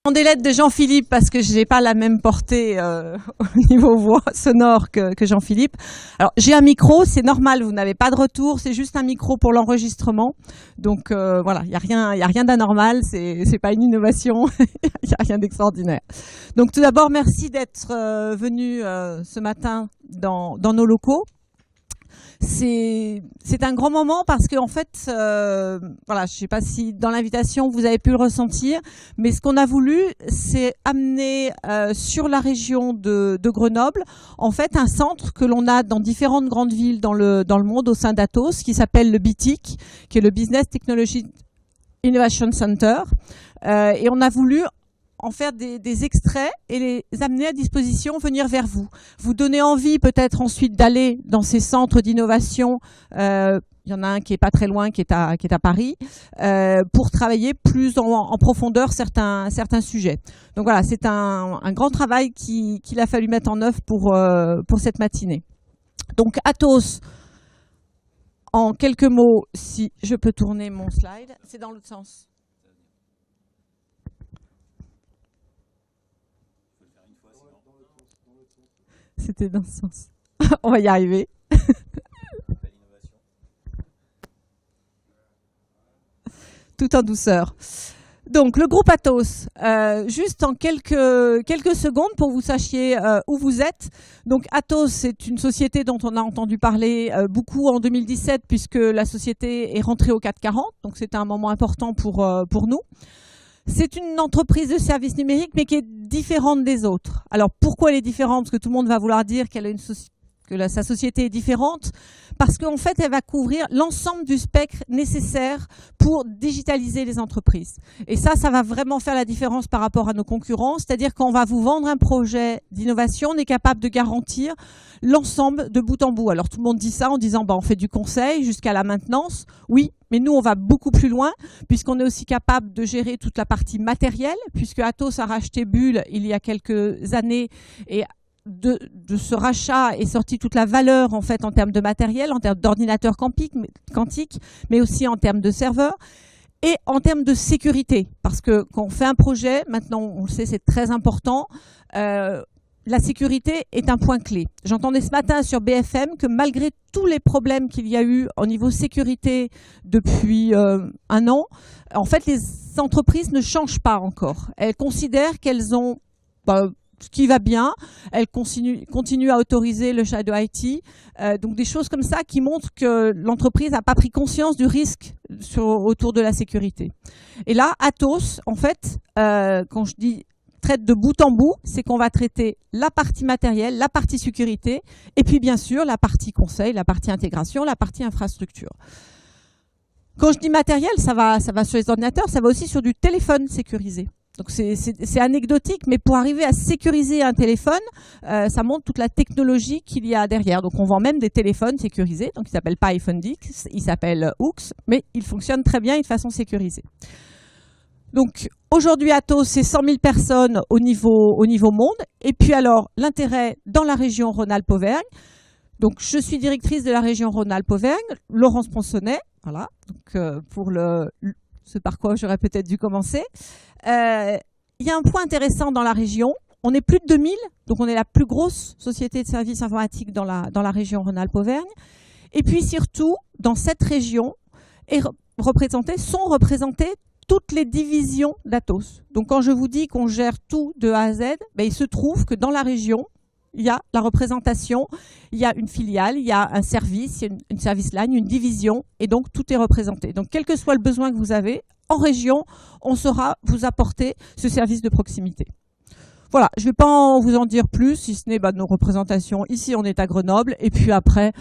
Des lettres de Jean-Philippe parce que je n'ai pas la même portée au niveau voix sonore que Jean-Philippe. Alors j'ai un micro, c'est normal, vous n'avez pas de retour, c'est juste un micro pour l'enregistrement. Donc voilà, il y a rien d'anormal, c'est pas une innovation, il y a rien d'extraordinaire. Donc tout d'abord merci d'être venu ce matin dans nos locaux. C'est un grand moment parce que en fait, voilà, je ne sais pas si dans l'invitation vous avez pu le ressentir, mais ce qu'on a voulu, c'est amener sur la région de Grenoble, en fait, un centre que l'on a dans différentes grandes villes dans le monde au sein d'Atos, qui s'appelle le BITIC, qui est le Business Technology Innovation Center, et on a voulu en faire des extraits et les amener à disposition, venir vers vous. Vous donner envie peut-être ensuite d'aller dans ces centres d'innovation, il y en a un qui est pas très loin, qui est à Paris, pour travailler plus en profondeur certains sujets. Donc voilà, c'est un grand travail qu'il a fallu mettre en œuvre pour cette matinée. Donc Atos, en quelques mots, si je peux tourner mon slide, c'est dans l'autre sens. C'était dans ce sens. On va y arriver. Tout en douceur. Donc, le groupe Atos, juste en quelques secondes pour que vous sachiez où vous êtes. Donc, Atos, c'est une société dont on a entendu parler beaucoup en 2017 puisque la société est rentrée au 440. Donc, c'était un moment important pour nous. C'est une entreprise de services numériques, mais qui est différente des autres. Alors, pourquoi elle est différente? Parce que tout le monde va vouloir dire qu'elle a sa société est différente. Parce qu'en fait, elle va couvrir l'ensemble du spectre nécessaire pour digitaliser les entreprises. Et ça va vraiment faire la différence par rapport à nos concurrents. C'est-à-dire qu'on va vous vendre un projet d'innovation, on est capable de garantir l'ensemble de bout en bout. Alors, tout le monde dit ça en disant, on fait du conseil jusqu'à la maintenance. Oui, mais nous, on va beaucoup plus loin, puisqu'on est aussi capable de gérer toute la partie matérielle, puisque Atos a racheté Bull il y a quelques années, et de ce rachat est sortie toute la valeur en fait en termes de matériel, en termes d'ordinateurs quantiques, mais aussi en termes de serveurs et en termes de sécurité. Parce que quand on fait un projet, maintenant on le sait, c'est très important, la sécurité est un point clé. J'entendais ce matin sur BFM que malgré tous les problèmes qu'il y a eu au niveau sécurité depuis un an, en fait les entreprises ne changent pas encore. Elles considèrent qu'elles ont ce qui va bien, elles continuent à autoriser le Shadow IT, donc des choses comme ça qui montrent que l'entreprise n'a pas pris conscience du risque autour de la sécurité. Et là, Atos, en fait, quand je dis traite de bout en bout, c'est qu'on va traiter la partie matérielle, la partie sécurité, et puis bien sûr la partie conseil, la partie intégration, la partie infrastructure. Quand je dis matériel, ça va sur les ordinateurs, ça va aussi sur du téléphone sécurisé. Donc c'est anecdotique, mais pour arriver à sécuriser un téléphone, ça montre toute la technologie qu'il y a derrière. Donc on vend même des téléphones sécurisés, donc ils ne s'appellent pas iPhone X, ils s'appellent Hooks, mais ils fonctionnent très bien et de façon sécurisée. Donc aujourd'hui Atos, c'est 100 000 personnes au niveau monde. Et puis alors l'intérêt dans la région Rhône-Alpes-Auvergne. Donc je suis directrice de la région Rhône-Alpes-Auvergne, Laurence Ponsonnet, voilà, donc pour ce par quoi j'aurais peut-être dû commencer. Il y a un point intéressant dans la région. On est plus de 2000, donc on est la plus grosse société de services informatiques dans la région Rhône-Alpes-Auvergne. Et puis surtout, dans cette région, sont représentées toutes les divisions d'Atos. Donc quand je vous dis qu'on gère tout de A à Z, il se trouve que dans la région, il y a la représentation, il y a une filiale, il y a un service, il y a une service line, une division, et donc tout est représenté. Donc quel que soit le besoin que vous avez, en région, on saura vous apporter ce service de proximité. Voilà, je ne vais pas vous en dire plus, si ce n'est nos représentations. Ici, on est à Grenoble, et puis après,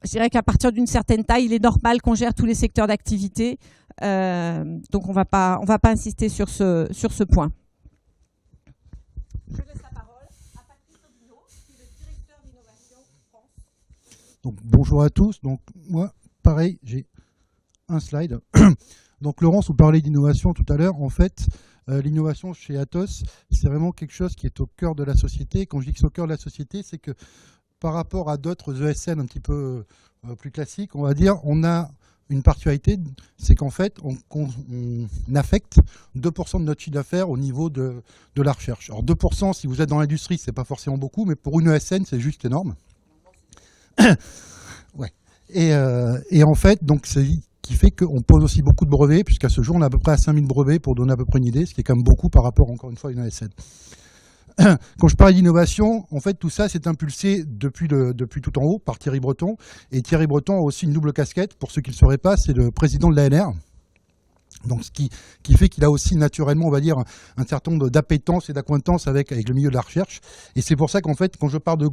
je dirais qu'à partir d'une certaine taille, il est normal qu'on gère tous les secteurs d'activité. Donc on va pas insister sur ce point. Je laisse la parole à Patrice Robineau, qui est le directeur d'innovation France. Donc bonjour à tous. Donc moi, pareil, j'ai un slide. Donc Laurence, vous parlez d'innovation tout à l'heure. En fait, l'innovation chez Atos, c'est vraiment quelque chose qui est au cœur de la société. Quand je dis que c'est au cœur de la société, c'est que par rapport à d'autres ESN un petit peu plus classiques, on va dire, on a une particularité, c'est qu'en fait, on affecte 2% de notre chiffre d'affaires au niveau de la recherche. Alors 2%, si vous êtes dans l'industrie, c'est pas forcément beaucoup, mais pour une ESN, c'est juste énorme. Ouais. Et en fait, donc c'est qui fait qu'on pose aussi beaucoup de brevets, puisqu'à ce jour, on a à peu près à 5000 brevets pour donner à peu près une idée, ce qui est quand même beaucoup par rapport, encore une fois, à une ESN. Quand je parle d'innovation, en fait, tout ça s'est impulsé depuis tout en haut par Thierry Breton. Et Thierry Breton a aussi une double casquette. Pour ceux qui ne le sauraient pas, c'est le président de l'ANR. Donc, ce qui fait qu'il a aussi naturellement, on va dire, un certain nombre d'appétence et d'acquaintance avec le milieu de la recherche. Et c'est pour ça qu'en fait, quand je parle de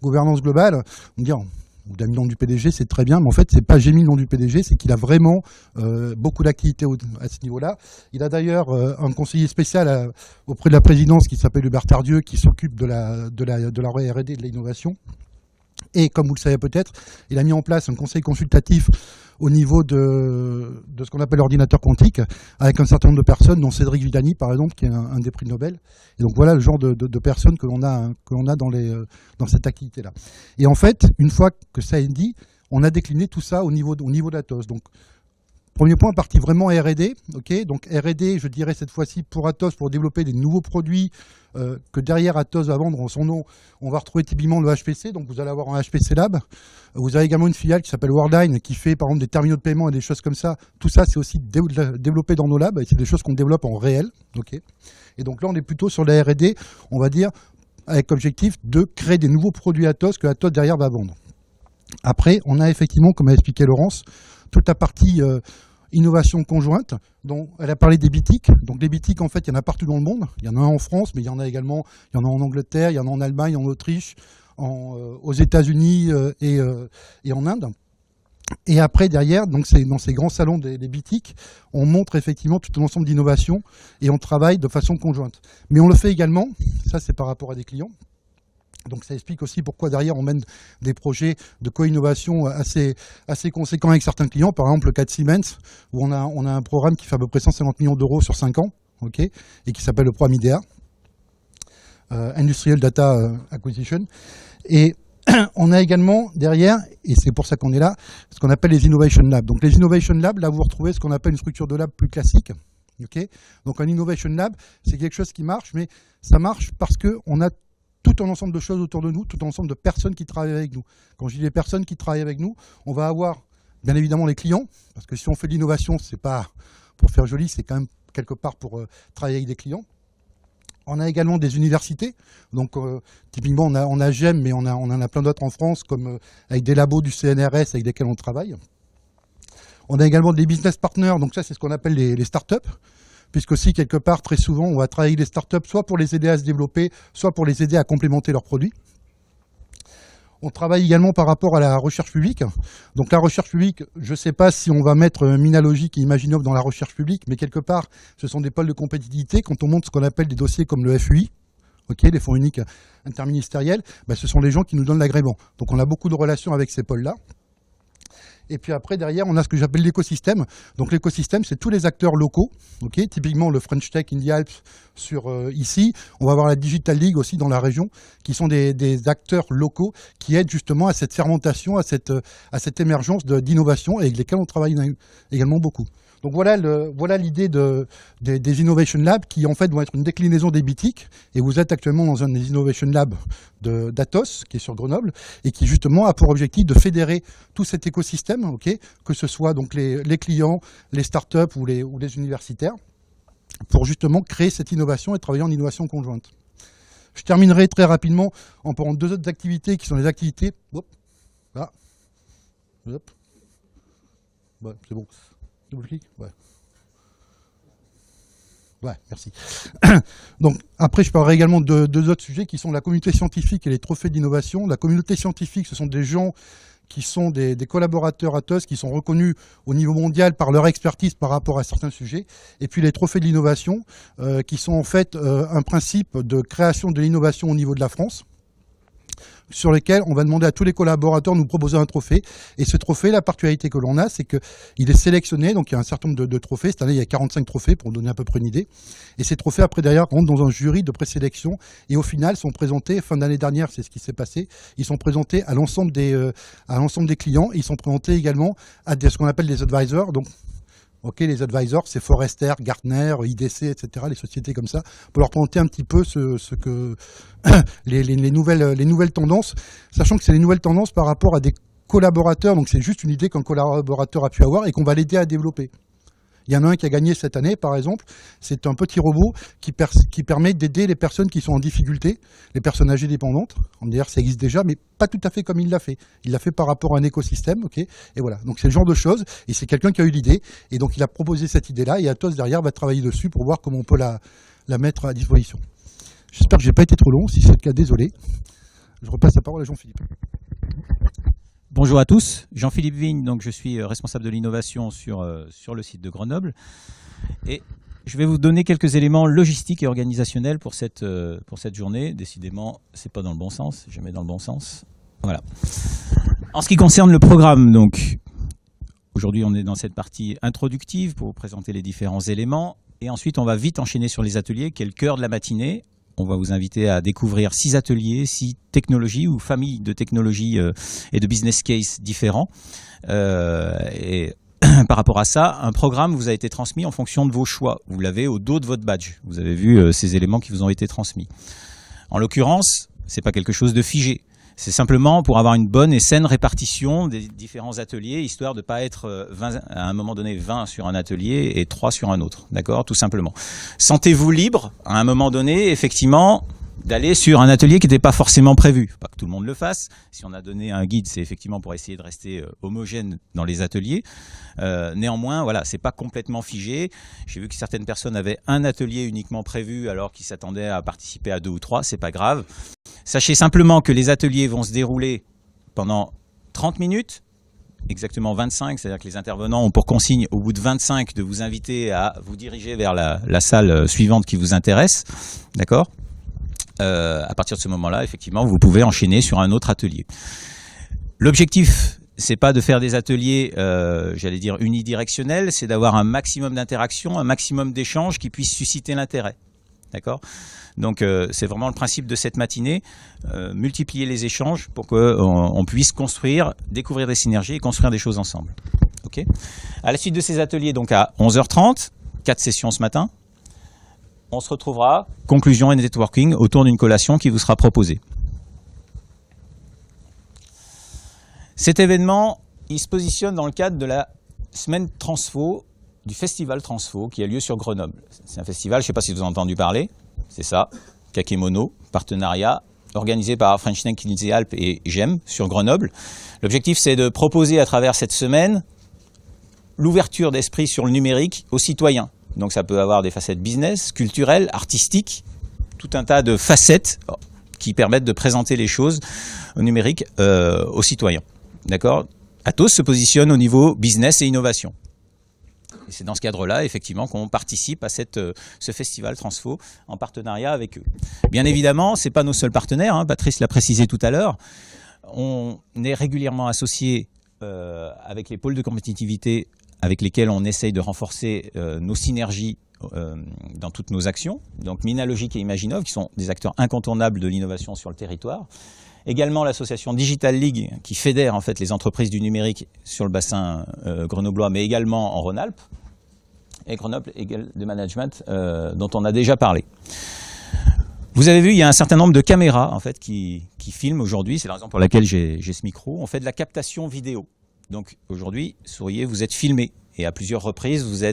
gouvernance globale, on me dit, ou d'un nom du PDG, c'est très bien, mais en fait, c'est pas j'ai mis le nom du PDG, c'est qu'il a vraiment beaucoup d'activités à ce niveau-là. Il a d'ailleurs un conseiller spécial auprès de la présidence qui s'appelle Hubert Tardieu, qui s'occupe de la R&D et de l'innovation. Et comme vous le savez peut-être, il a mis en place un conseil consultatif au niveau de ce qu'on appelle l'ordinateur quantique, avec un certain nombre de personnes, dont Cédric Villani, par exemple, qui est un des prix Nobel. Et donc voilà le genre de personnes que l'on a dans cette activité-là. Et en fait, une fois que ça est dit, on a décliné tout ça au niveau d'Atos. Donc, premier point, partie vraiment R&D. Okay, donc R&D, je dirais cette fois-ci pour Atos, pour développer des nouveaux produits que derrière Atos va vendre en son nom. On va retrouver typiquement le HPC, donc vous allez avoir un HPC Lab. Vous avez également une filiale qui s'appelle Worldline, qui fait par exemple des terminaux de paiement et des choses comme ça. Tout ça, c'est aussi développé dans nos labs, et c'est des choses qu'on développe en réel. Okay. Et donc là, on est plutôt sur la R&D, on va dire, avec objectif de créer des nouveaux produits Atos que Atos derrière va vendre. Après, on a effectivement, comme a expliqué Laurence, toute la partie innovation conjointe, dont elle a parlé des BITIC. Donc les BITIC, en fait, il y en a partout dans le monde. Il y en a un en France, mais il y en a également, il y en a en Angleterre, il y en a en Allemagne, en Autriche, aux États-Unis et en Inde. Et après, derrière, donc c'est dans ces grands salons des BITIC, on montre effectivement tout un ensemble d'innovations et on travaille de façon conjointe. Mais on le fait également, ça c'est par rapport à des clients. Donc ça explique aussi pourquoi derrière on mène des projets de co-innovation assez conséquents avec certains clients. Par exemple le cas de Siemens, où on a un programme qui fait à peu près 150 millions d'euros sur 5 ans, okay, et qui s'appelle le programme IDEA, Industrial Data Acquisition. Et on a également derrière, et c'est pour ça qu'on est là, ce qu'on appelle les Innovation Labs. Donc les Innovation Labs, là vous retrouvez ce qu'on appelle une structure de lab plus classique. Okay. Donc un Innovation Lab, c'est quelque chose qui marche, mais ça marche parce qu'on a tout un ensemble de choses autour de nous, tout un ensemble de personnes qui travaillent avec nous. Quand je dis les personnes qui travaillent avec nous, on va avoir bien évidemment les clients, parce que si on fait de l'innovation, c'est pas pour faire joli, c'est quand même quelque part pour travailler avec des clients. On a également des universités, donc typiquement on a GEM, mais on en a plein d'autres en France, comme avec des labos du CNRS avec lesquels on travaille. On a également des business partners, donc ça c'est ce qu'on appelle les startups. Puisque aussi, quelque part, très souvent, on va travailler avec les startups, soit pour les aider à se développer, soit pour les aider à complémenter leurs produits. On travaille également par rapport à la recherche publique. Donc la recherche publique, je ne sais pas si on va mettre Minalogic et Imaginov dans la recherche publique, mais quelque part, ce sont des pôles de compétitivité. Quand on monte ce qu'on appelle des dossiers comme le FUI, okay, les fonds uniques interministériels, ben, ce sont les gens qui nous donnent l'agrément. Donc on a beaucoup de relations avec ces pôles-là. Et puis après, derrière, on a ce que j'appelle l'écosystème. Donc l'écosystème, c'est tous les acteurs locaux. Okay, typiquement, le French Tech in the Alps ici. On va avoir la Digital League aussi dans la région, qui sont des acteurs locaux qui aident justement à cette fermentation, à cette émergence d'innovation et avec lesquels on travaille également beaucoup. Donc voilà l'idée des Innovation Labs qui en fait vont être une déclinaison des BITIC. Et vous êtes actuellement dans un des Innovation Labs d'Atos, qui est sur Grenoble, et qui justement a pour objectif de fédérer tout cet écosystème, okay, que ce soit donc les clients, les startups ou les universitaires, pour justement créer cette innovation et travailler en innovation conjointe. Je terminerai très rapidement en parlant de deux autres activités qui sont les activités... Hop, là. Hop. Ouais, c'est bon. Double clic, ouais. Ouais, merci. Donc, après, je parlerai également de deux autres sujets qui sont la communauté scientifique et les trophées d'innovation. La communauté scientifique, ce sont des gens qui sont des collaborateurs Atos, qui sont reconnus au niveau mondial par leur expertise par rapport à certains sujets. Et puis les trophées de l'innovation, qui sont en fait un principe de création de l'innovation au niveau de la France. sur lesquels on va demander à tous les collaborateurs de nous proposer un trophée. Et ce trophée, la particularité que l'on a, c'est qu'il est sélectionné. Donc, il y a un certain nombre de trophées. Cette année, il y a 45 trophées pour donner à peu près une idée. Et ces trophées, après, derrière, rentrent dans un jury de présélection. Et au final, sont présentés, fin d'année dernière, c'est ce qui s'est passé. Ils sont présentés à l'ensemble des clients. Ils sont présentés également à ce qu'on appelle des advisors. Donc, ok, les advisors, c'est Forrester, Gartner, IDC, etc., les sociétés comme ça, pour leur présenter un petit peu ce que les nouvelles tendances, sachant que c'est les nouvelles tendances par rapport à des collaborateurs, donc c'est juste une idée qu'un collaborateur a pu avoir et qu'on va l'aider à développer. Il y en a un qui a gagné cette année, par exemple. C'est un petit robot qui permet d'aider les personnes qui sont en difficulté, les personnes âgées dépendantes. D'ailleurs, ça existe déjà, mais pas tout à fait comme il l'a fait. Il l'a fait par rapport à un écosystème, ok. Et voilà. Donc c'est le genre de choses. Et c'est quelqu'un qui a eu l'idée. Et donc il a proposé cette idée-là. Et Atos derrière va travailler dessus pour voir comment on peut la mettre à disposition. J'espère que j'ai pas été trop long. Si c'est le cas, désolé. Je repasse la parole à Jean-Philippe. Bonjour à tous, Jean-Philippe Vigne, donc je suis responsable de l'innovation sur le site de Grenoble et je vais vous donner quelques éléments logistiques et organisationnels pour cette journée. Décidément, c'est pas dans le bon sens, jamais dans le bon sens. Voilà. En ce qui concerne le programme, donc aujourd'hui on est dans cette partie introductive pour vous présenter les différents éléments et ensuite on va vite enchaîner sur les ateliers qui est le cœur de la matinée. On va vous inviter à découvrir 6 ateliers, 6 technologies ou familles de technologies et de business case différents. Et par rapport à ça, un programme vous a été transmis en fonction de vos choix. Vous l'avez au dos de votre badge. Vous avez vu ces éléments qui vous ont été transmis. En l'occurrence, c'est pas quelque chose de figé. C'est simplement pour avoir une bonne et saine répartition des différents ateliers, histoire de ne pas être 20, à un moment donné 20 sur un atelier et 3 sur un autre. D'accord ? Tout simplement. Sentez-vous libre, à un moment donné, effectivement, d'aller sur un atelier qui n'était pas forcément prévu. Pas que tout le monde le fasse. Si on a donné un guide, c'est effectivement pour essayer de rester homogène dans les ateliers. Néanmoins, voilà, c'est pas complètement figé. J'ai vu que certaines personnes avaient un atelier uniquement prévu alors qu'ils s'attendaient à participer à 2 ou 3. C'est pas grave. Sachez simplement que les ateliers vont se dérouler pendant 30 minutes, exactement 25, c'est-à-dire que les intervenants ont pour consigne au bout de 25 de vous inviter à vous diriger vers la salle suivante qui vous intéresse. D'accord ? À partir de ce moment-là, effectivement, vous pouvez enchaîner sur un autre atelier. L'objectif, c'est pas de faire des ateliers, j'allais dire unidirectionnels, c'est d'avoir un maximum d'interaction, un maximum d'échanges qui puissent susciter l'intérêt. D'accord ? Donc c'est vraiment le principe de cette matinée, multiplier les échanges pour qu'on puisse construire, découvrir des synergies et construire des choses ensemble. Okay ? À la suite de ces ateliers, donc à 11h30, 4 sessions ce matin, on se retrouvera, conclusion et networking, autour d'une collation qui vous sera proposée. Cet événement, il se positionne dans le cadre de la semaine Transfo, du festival Transfo, qui a lieu sur Grenoble. C'est un festival, je ne sais pas si vous avez entendu parler, c'est ça, Kakemono, partenariat, organisé par French Tech Lindsay Alpes et GEM sur Grenoble. L'objectif, c'est de proposer à travers cette semaine l'ouverture d'esprit sur le numérique aux citoyens. Donc ça peut avoir des facettes business, culturelles, artistiques, tout un tas de facettes qui permettent de présenter les choses au numérique aux citoyens. D'accord ? Atos se positionne au niveau business et innovation. Et c'est dans ce cadre-là, effectivement, qu'on participe à ce festival Transfo en partenariat avec eux. Bien évidemment, ce n'est pas nos seuls partenaires, hein, Patrice l'a précisé tout à l'heure. On est régulièrement associé avec les pôles de compétitivité avec lesquels on essaye de renforcer nos synergies dans toutes nos actions. Donc Minalogic et Imaginov, qui sont des acteurs incontournables de l'innovation sur le territoire. Également l'association Digital League, qui fédère en fait les entreprises du numérique sur le bassin grenoblois, mais également en Rhône-Alpes. Et Grenoble de Management, dont on a déjà parlé. Vous avez vu, il y a un certain nombre de caméras en fait, qui filment aujourd'hui. C'est la raison pour laquelle j'ai ce micro. On fait de la captation vidéo. Donc aujourd'hui, souriez, vous êtes filmé et à plusieurs reprises, vous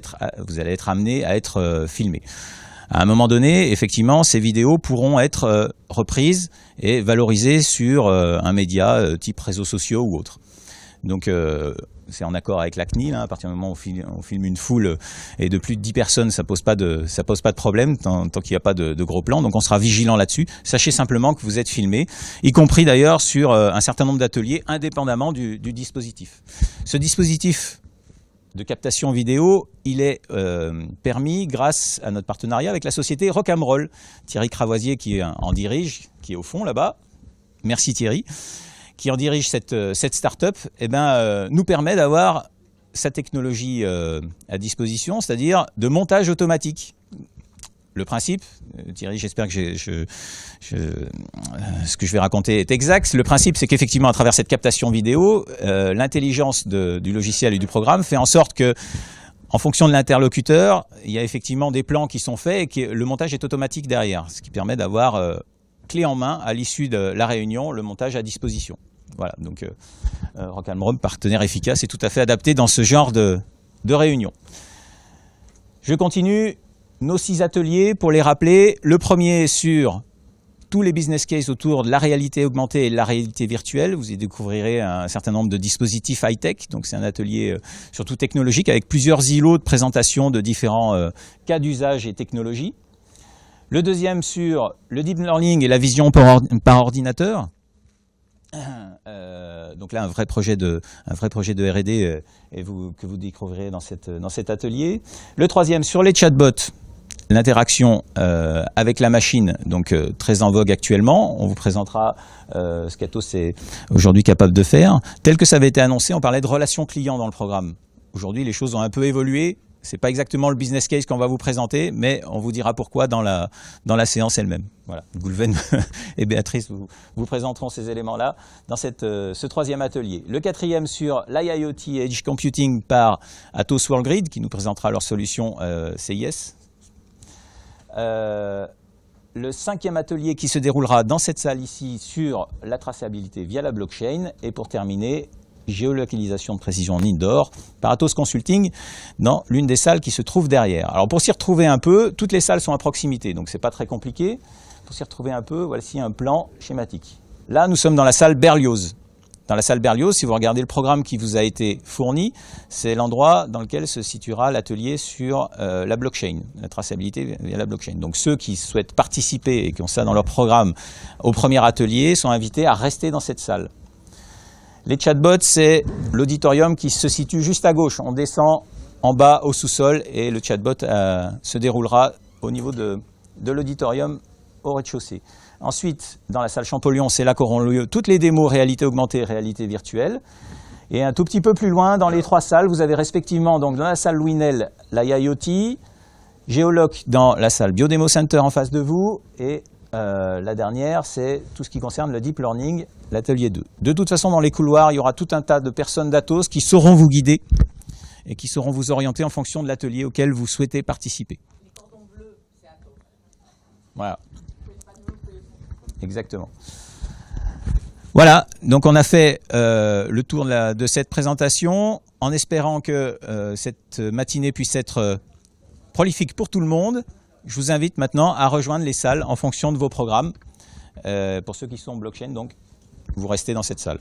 allez être amené à être filmé. À un moment donné, effectivement, ces vidéos pourront être reprises et valorisées sur un média type réseaux sociaux ou autre. Donc c'est en accord avec la CNIL, hein, à partir du moment où on filme une foule et de plus de 10 personnes, ça pose pas de problème tant qu'il n'y a pas de gros plans. Donc on sera vigilant là-dessus. Sachez simplement que vous êtes filmé, y compris d'ailleurs sur un certain nombre d'ateliers, indépendamment du dispositif. Ce dispositif de captation vidéo, il est permis grâce à notre partenariat avec la société Rocamroll. Thierry Cravoisier qui en dirige, qui est au fond là-bas. merci Thierry, qui en dirige cette start-up, nous permet d'avoir sa technologie à disposition, c'est-à-dire de montage automatique. Le principe, Thierry, j'espère que ce que je vais raconter est exact. Le principe, c'est qu'effectivement, à travers cette captation vidéo, l'intelligence du logiciel et du programme fait en sorte que, en fonction de l'interlocuteur, il y a effectivement des plans qui sont faits et que le montage est automatique derrière, ce qui permet d'avoir clé en main, à l'issue de la réunion, le montage à disposition. Voilà, donc Rock am Rome, partenaire efficace et tout à fait adapté dans ce genre de réunion. Je continue. Nos 6 ateliers, pour les rappeler, le premier sur tous les business cases autour de la réalité augmentée et de la réalité virtuelle. Vous y découvrirez un certain nombre de dispositifs high-tech. Donc c'est un atelier surtout technologique avec plusieurs îlots de présentation de différents cas d'usage et technologies. Le deuxième sur le deep learning et la vision par ordinateur. Donc là, un vrai projet de R&D que vous découvrirez dans cet atelier. Le troisième sur les chatbots. L'interaction avec la machine, donc très en vogue actuellement. On vous présentera ce qu'Atos est aujourd'hui capable de faire. Tel que ça avait été annoncé, on parlait de relations clients dans le programme. Aujourd'hui, les choses ont un peu évolué. Ce n'est pas exactement le business case qu'on va vous présenter, mais on vous dira pourquoi dans la séance elle-même. Voilà. Goulven et Béatrice vous présenteront ces éléments-là dans ce troisième atelier. Le quatrième sur l'IIoT Edge Computing par Atos Worldgrid, qui nous présentera leur solution CIS. Le cinquième atelier qui se déroulera dans cette salle ici sur la traçabilité via la blockchain. Et pour terminer, géolocalisation de précision en indoor par Atos Consulting dans l'une des salles qui se trouve derrière. Alors pour s'y retrouver un peu, toutes les salles sont à proximité, donc c'est pas très compliqué. Pour s'y retrouver un peu, voici un plan schématique. Là, nous sommes dans la salle Berlioz. Dans la salle Berlioz, si vous regardez le programme qui vous a été fourni, c'est l'endroit dans lequel se situera l'atelier sur la blockchain, la traçabilité via la blockchain. Donc ceux qui souhaitent participer et qui ont ça dans leur programme au premier atelier sont invités à rester dans cette salle. Les chatbots, c'est l'auditorium qui se situe juste à gauche. On descend en bas au sous-sol et le chatbot se déroulera au niveau de l'auditorium au rez-de-chaussée. Ensuite, dans la salle Champollion, c'est là qu'auront lieu toutes les démos réalité augmentée et réalité virtuelle. Et un tout petit peu plus loin, dans les 3 salles, vous avez respectivement, donc dans la salle Louis Nel, la IoT, Géoloc dans la salle Biodemo Center en face de vous, et la dernière, c'est tout ce qui concerne le Deep Learning, l'atelier 2. De toute façon, dans les couloirs, il y aura tout un tas de personnes d'Atos qui sauront vous guider et qui sauront vous orienter en fonction de l'atelier auquel vous souhaitez participer. Les cordons bleus, c'est Atos. Voilà. Exactement. Voilà, donc on a fait le tour de cette présentation en espérant que cette matinée puisse être prolifique pour tout le monde. Je vous invite maintenant à rejoindre les salles en fonction de vos programmes. Pour ceux qui sont blockchain, donc vous restez dans cette salle.